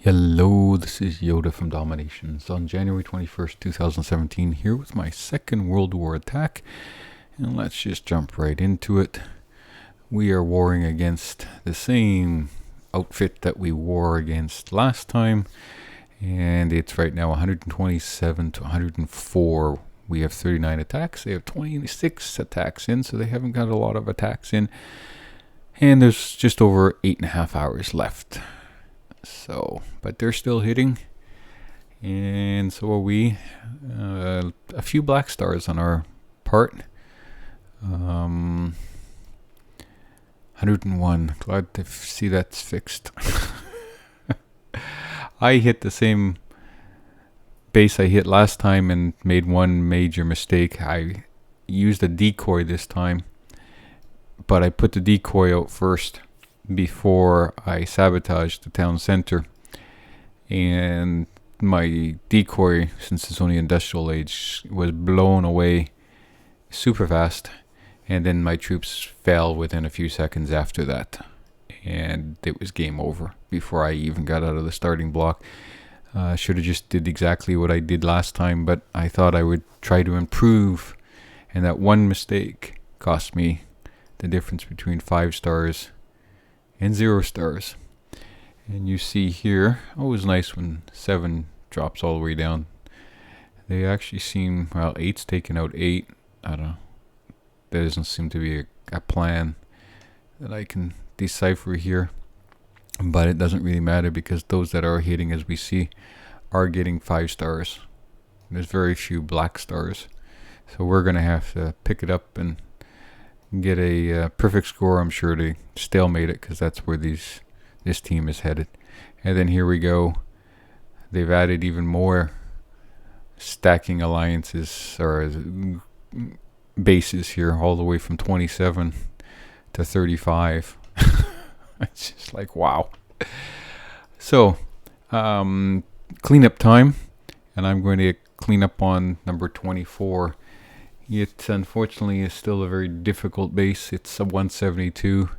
Hello, this is Yoda from Dominations on January 21st, 2017, here with my second World War attack. And let's just jump right into it. We are warring against the same outfit that we wore against last time. And it's right now 127 to 104. We have 39 attacks. They have 26 attacks in, so they haven't got a lot of attacks in. And there's just over 8.5 hours left. So, but they're still hitting, and so are we. A few black stars on our part. 101. Glad to see that's fixed. I hit the same base I hit last time and made one major mistake. I used a decoy this time, but I put the decoy out first before I sabotaged the town center, and my decoy, since it's only industrial age, was blown away super fast, and then my troops fell within a few seconds after that, and it was game over before I even got out of the starting block. Should have just did exactly what I did last time, but I thought I would try to improve, and that one mistake cost me the difference between 5 stars and 0 stars. And you see here, always nice when 7 drops all the way down. They actually seem, well, 8's taken out 8. I don't know. There doesn't seem to be a plan that I can decipher here. But it doesn't really matter, because those that are hitting, as we see, are getting 5 stars. There's very few black stars. So we're going to have to pick it up and get a perfect score. I'm sure to stalemate it, because that's where this team is headed. And then here we go. They've added even more stacking alliances or bases here, all the way from 27 to 35. It's just like, wow. So cleanup time, and I'm going to clean up on number 24. It unfortunately is still a very difficult base. It's a 172,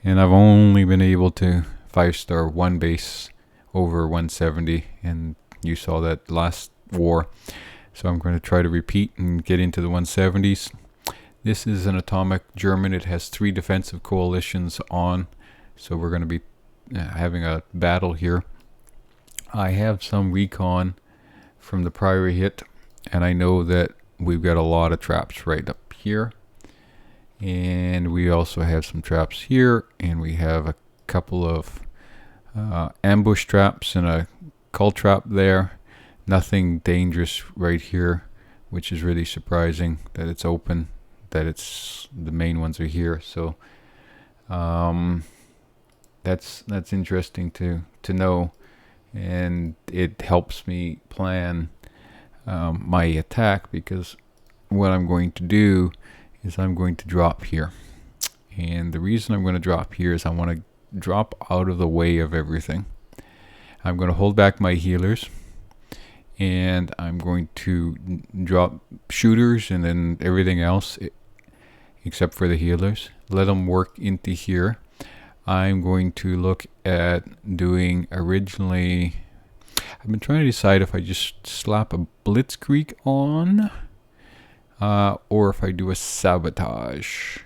and I've only been able to 5-star one base over 170, and you saw that last war. So I'm going to try to repeat and get into the 170s. This is an atomic German. It has 3 defensive coalitions on, so we're going to be having a battle here. I have some recon from the prior hit, and I know that we've got a lot of traps right up here, and we also have some traps here, and we have a couple of ambush traps and a cull trap there. Nothing dangerous right here, which is really surprising that it's open, that it's the main ones are here. So that's interesting to know, and it helps me plan my attack, because what I'm going to do is I'm going to drop here, and the reason I'm going to drop here is I want to drop out of the way of everything. I'm going to hold back my healers, and I'm going to drop shooters and then everything else except for the healers, let them work into here. I'm going to look at doing originally, I've been trying to decide if I just slap a blitzkrieg on or if I do a sabotage.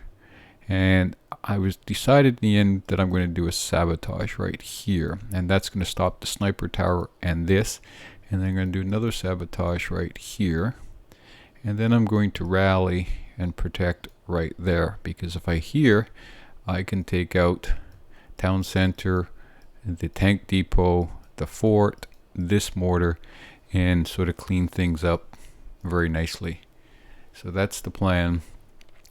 And I was decided in the end that I'm going to do a sabotage right here, and that's going to stop the sniper tower and this, and then I'm going to do another sabotage right here, and then I'm going to rally and protect right there, because if I here, I can take out town center, the tank depot, the fort, this mortar, and sort of clean things up very nicely. So that's the plan,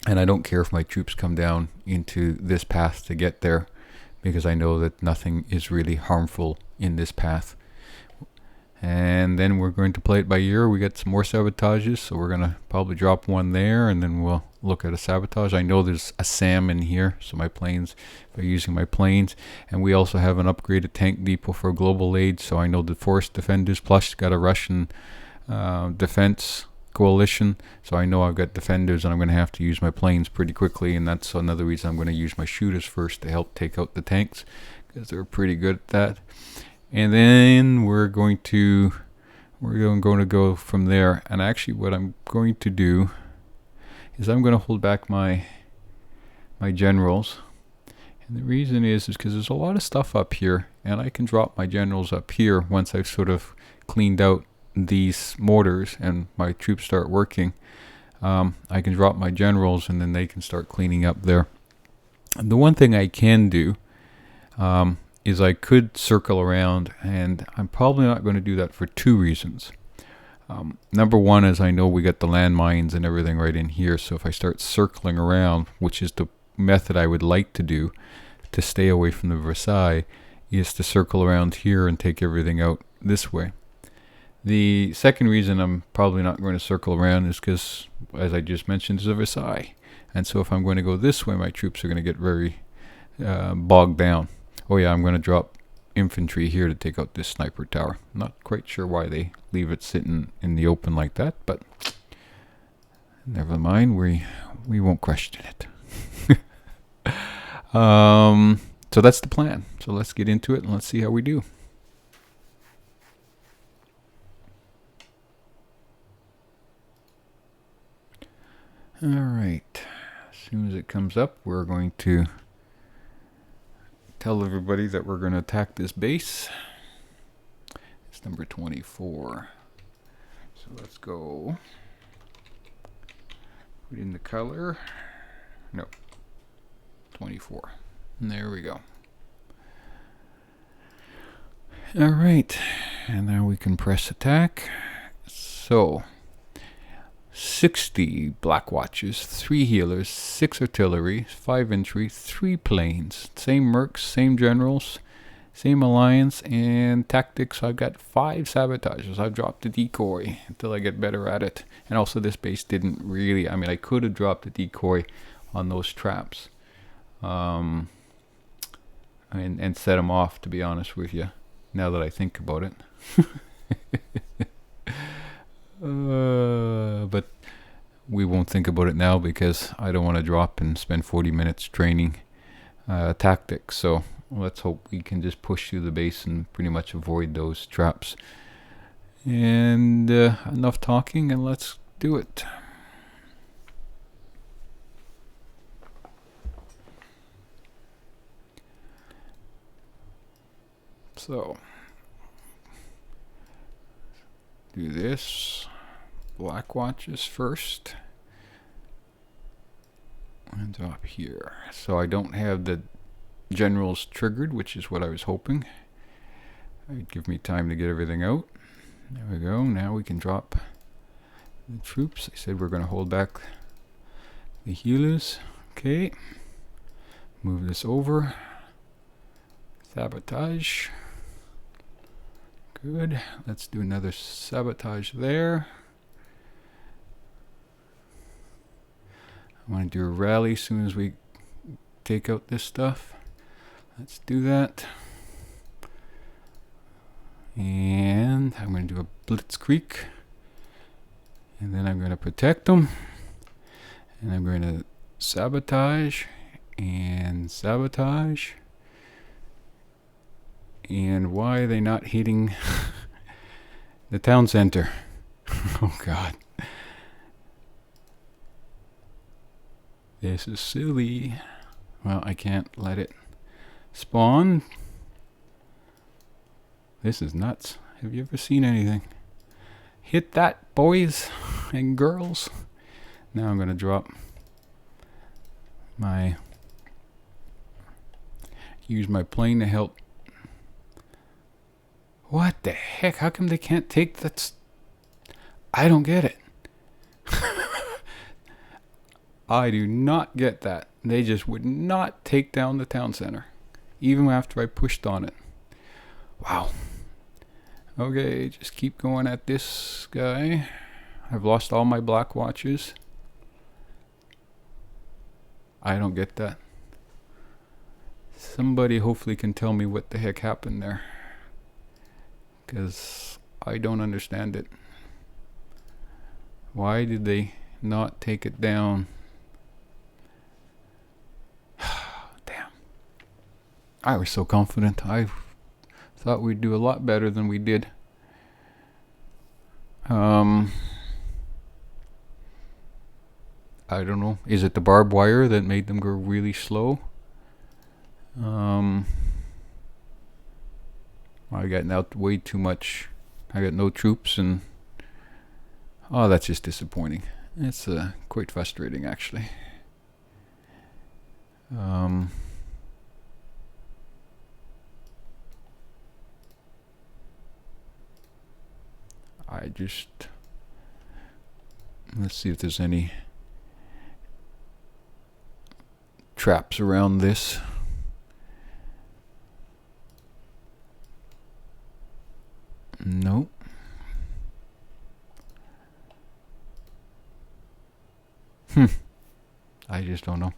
and I don't care if my troops come down into this path to get there, because I know that nothing is really harmful in this path. And then we're going to play it by ear. We got some more sabotages, so we're going to probably drop one there, and then we'll look at a sabotage. I know there's a SAM in here, so my planes, by using my planes. And we also have an upgraded tank depot for global aid, so I know the force defenders, plus got a Russian defense coalition, so I know I've got defenders, and I'm going to have to use my planes pretty quickly, and that's another reason I'm going to use my shooters first to help take out the tanks, because they're pretty good at that. And then we're going to go from there. And actually what I'm going to do is I'm going to hold back my generals. And the reason is because there's a lot of stuff up here, and I can drop my generals up here once I've sort of cleaned out these mortars and my troops start working. I can drop my generals and then they can start cleaning up there. And the one thing I can do is I could circle around, and I'm probably not going to do that for two reasons. Number one is I know we got the landmines and everything right in here, so if I start circling around, which is the method I would like to do to stay away from the Versailles, is to circle around here and take everything out this way. The second reason I'm probably not going to circle around is because, as I just mentioned, is a Versailles. And so if I'm going to go this way, my troops are going to get very bogged down. Oh yeah, I'm going to drop infantry here to take out this sniper tower. Not quite sure why they leave it sitting in the open like that, but never mind, we won't question it. So that's the plan. So let's get into it and let's see how we do. All right. As soon as it comes up, we're going to tell everybody that we're going to attack this base. It's number 24. So let's go. Put in the color. No. 24. And there we go. All right. And now we can press attack. So 60 black watches, 3 healers, 6 artillery, 5 infantry, 3 planes, same mercs, same generals, same alliance, and tactics. I've got 5 sabotages. I've dropped the decoy until I get better at it. And also this base didn't really, I mean, I could have dropped the decoy on those traps and set them off, to be honest with you, now that I think about it. But we won't think about it now because I don't want to drop and spend 40 minutes training tactics. So let's hope we can just push through the base and pretty much avoid those traps. And enough talking, and let's do it. So do this. Black watches first. And drop here. So I don't have the generals triggered, which is what I was hoping. It would give me time to get everything out. There we go. Now we can drop the troops. I said we're going to hold back the healers. Okay. Move this over. Sabotage. Good. Let's do another sabotage there. I want to do a rally as soon as we take out this stuff. Let's do that. And I'm going to do a blitzkrieg. And then I'm going to protect them. And I'm going to sabotage. And sabotage. And why are they not hitting the town center? Oh God. This is silly. Well, I can't let it spawn. This is nuts. Have you ever seen anything? Hit that, boys and girls. Now I'm going to drop use my plane to help. What the heck? How come they can't take that? I don't get it. I do not get that. They just would not take down the town center, even after I pushed on it. Wow. Okay, just keep going at this guy. I've lost all my black watches. I don't get that. Somebody hopefully can tell me what the heck happened there, because I don't understand it. Why did they not take it down? Damn. I was so confident. I thought we'd do a lot better than we did. I don't know. Is it the barbed wire that made them go really slow? I got out way too much. I got no troops, and oh, that's just disappointing. It's quite frustrating, actually. Let's see if there's any traps around this. Nope. I just don't know.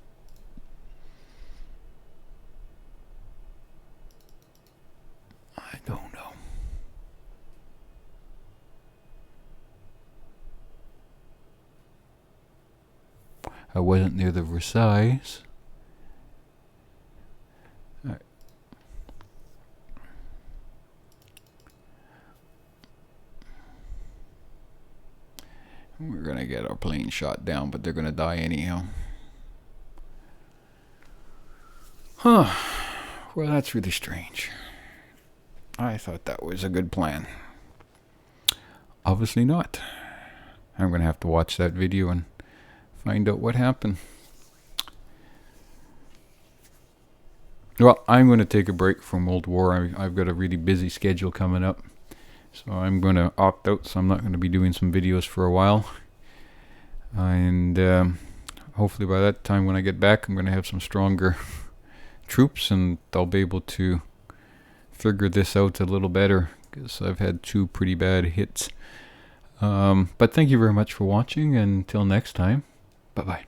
I don't know. I wasn't near the Versailles. Right. We're gonna get our plane shot down, but they're gonna die anyhow. Huh. Well, that's really strange. I thought that was a good plan. Obviously not. I'm gonna have to watch that video and find out what happened. Well, I'm going to take a break from World War. I've got a really busy schedule coming up. So I'm going to opt out, so I'm not going to be doing some videos for a while. And hopefully by that time when I get back, I'm going to have some stronger troops, and I'll be able to figure this out a little better, because I've had 2 pretty bad hits. But thank you very much for watching, and until next time, bye-bye.